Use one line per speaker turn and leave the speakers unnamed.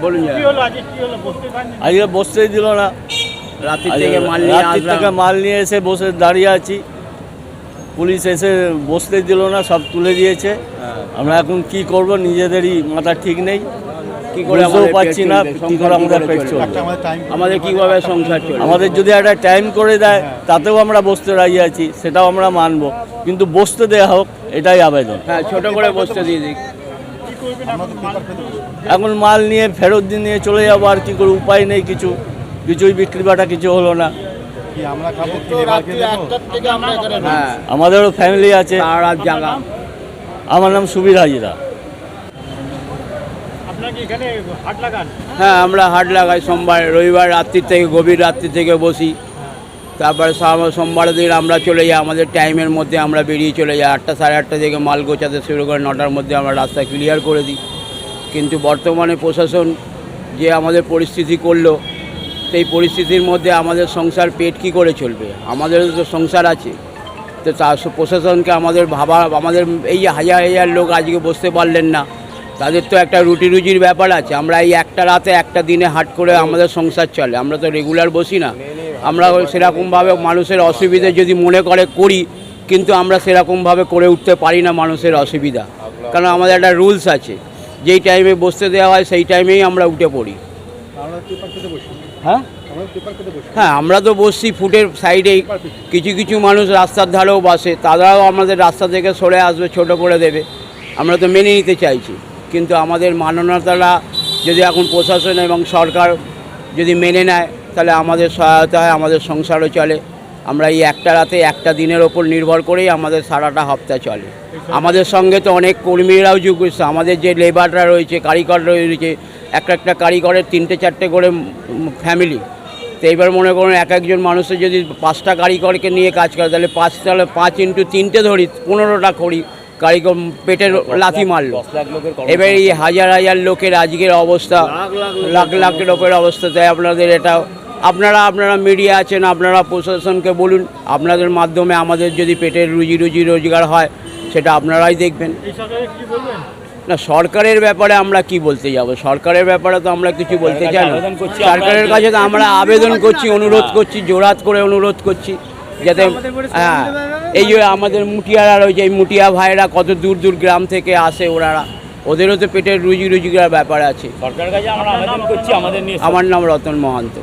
বলুন।
আজকে বসতেই দিল না,
রাত্রি থেকে
মাল নিয়ে এসে বসে দাঁড়িয়ে আছি, পুলিশ এসে বসতে দিল না, সব তুলে দিয়েছে। আমরা এখন কি করব, নিজেদেরই মাথা ঠিক নেই,
কি করে
বুঝতেও পারছি না কি করে আমাদের পেট চলবে,
আমাদের কিভাবে সংসার চলবে।
আমাদের যদি একটা টাইম করে দেয় তাতেও আমরা বসতে রাজি আছি, সেটাও আমরা মানবো, কিন্তু বসতে দেওয়া হোক এটাই আবেদন।
হ্যাঁ, ছোট করে বসতে দিয়ে দিক।
এখন মাল নিয়ে ফেরত দিয়ে চলে যাবো, আর কি করে, উপায় নেই, কিছুই বিক্রি বাটা কিছু হলো না।
হ্যাঁ,
আমাদেরও ফ্যামিলি আছে।
আর জায়গা।
আমার নাম সুবীর হাজিরা।
হ্যাঁ, আমরা হাট লাগাই সোমবার রবিবার রাত্রির থেকে, গভীর রাত্রি থেকে বসি। তারপরে সোমবারের দিন আমরা চলে যাই, আমাদের টাইমের মধ্যে আমরা বেরিয়ে চলে যাই। 8টা সাড়ে 8টা থেকে মাল গোছাতে শুরু করে 9টার মধ্যে আমরা রাস্তা ক্লিয়ার করে দিই। কিন্তু বর্তমানে প্রশাসন যে আমাদের পরিস্থিতি করলো, সেই পরিস্থিতির মধ্যে আমাদের সংসার পেট কী করে চলবে, আমাদেরও তো সংসার আছে। তো তার প্রশাসনকে আমাদের আমাদের এই যে হাজার হাজার লোক আজকে বসতে পারলেন না, তাদের তো একটা রুটি রুজির ব্যাপার আছে। আমরা এই একটা রাতে একটা দিনে হাট করে আমাদের সংসার চলে, আমরা তো রেগুলার বসি না। আমরা সেরকমভাবে মানুষের অসুবিধে যদি মনে করি, কিন্তু আমরা সেরকমভাবে করে উঠতে পারি না মানুষের অসুবিধা, কারণ আমাদের একটা রুলস আছে, যেই টাইমে বসতে দেওয়া হয় সেই টাইমেই আমরা উঠে পড়ি। হ্যাঁ, আমরা তো বসছি ফুটের সাইডেই, কিছু মানুষ রাস্তার ধারেও বসে, তারাও আমাদের রাস্তা থেকে সরে আসবে, ছোট করে দেবে, আমরা তো মেনে নিতে চাইছি। কিন্তু আমাদের মানবতারা যদি এখন প্রশাসন এবং সরকার যদি মেনে নেয়, তাহলে আমাদের সহায়তা হয়, আমাদের সংসারও চলে। আমরা এই একটা রাতে একটা দিনের ওপর নির্ভর করেই আমাদের সারাটা হপ্তাহ চলে। আমাদের সঙ্গে তো অনেক কর্মীরাও যুক্ত, আমাদের যে লেবাররা রয়েছে, কারিগর রয়েছে, একটা কারিগরের 3-4টে করে ফ্যামিলি। তো এইবার মনে করুন একজন মানুষের যদি 5টা কারিগরকে নিয়ে কাজ করে, তাহলে 5 × 3 ধরি 15টা করি কারিগর পেটের লাথি মারলো। এবার এই হাজার হাজার লোকের আজকের অবস্থা, লাখ লাখের ওপরের অবস্থা। তাই আপনাদের এটা আপনারা মিডিয়া আছেন, আপনারা প্রশাসনকে বলুন, আপনাদের মাধ্যমে আমাদের যদি পেটের রুজি রোজগার হয় সেটা আপনারাই দেখবেন। না, সরকারের ব্যাপারে আমরা কি বলতে যাব, সরকারের ব্যাপারে তো আমরা কিছু বলতে চাই না। সরকারের কাছে তো আমরা আবেদন করছি, অনুরোধ করছি, জোরাত করে অনুরোধ করছি, যাতে হ্যাঁ, এই যে আমাদের মুটিয়ারা রয়েছে, এই মুটিয়া ভাইরা কত দূর দূর গ্রাম থেকে আসে, ওদেরও তো পেটের রুজি রোজগার ব্যাপার আছে।
সরকারের কাছে আমরা আবেদন করছি।
আমার নাম রতন মহান্ত।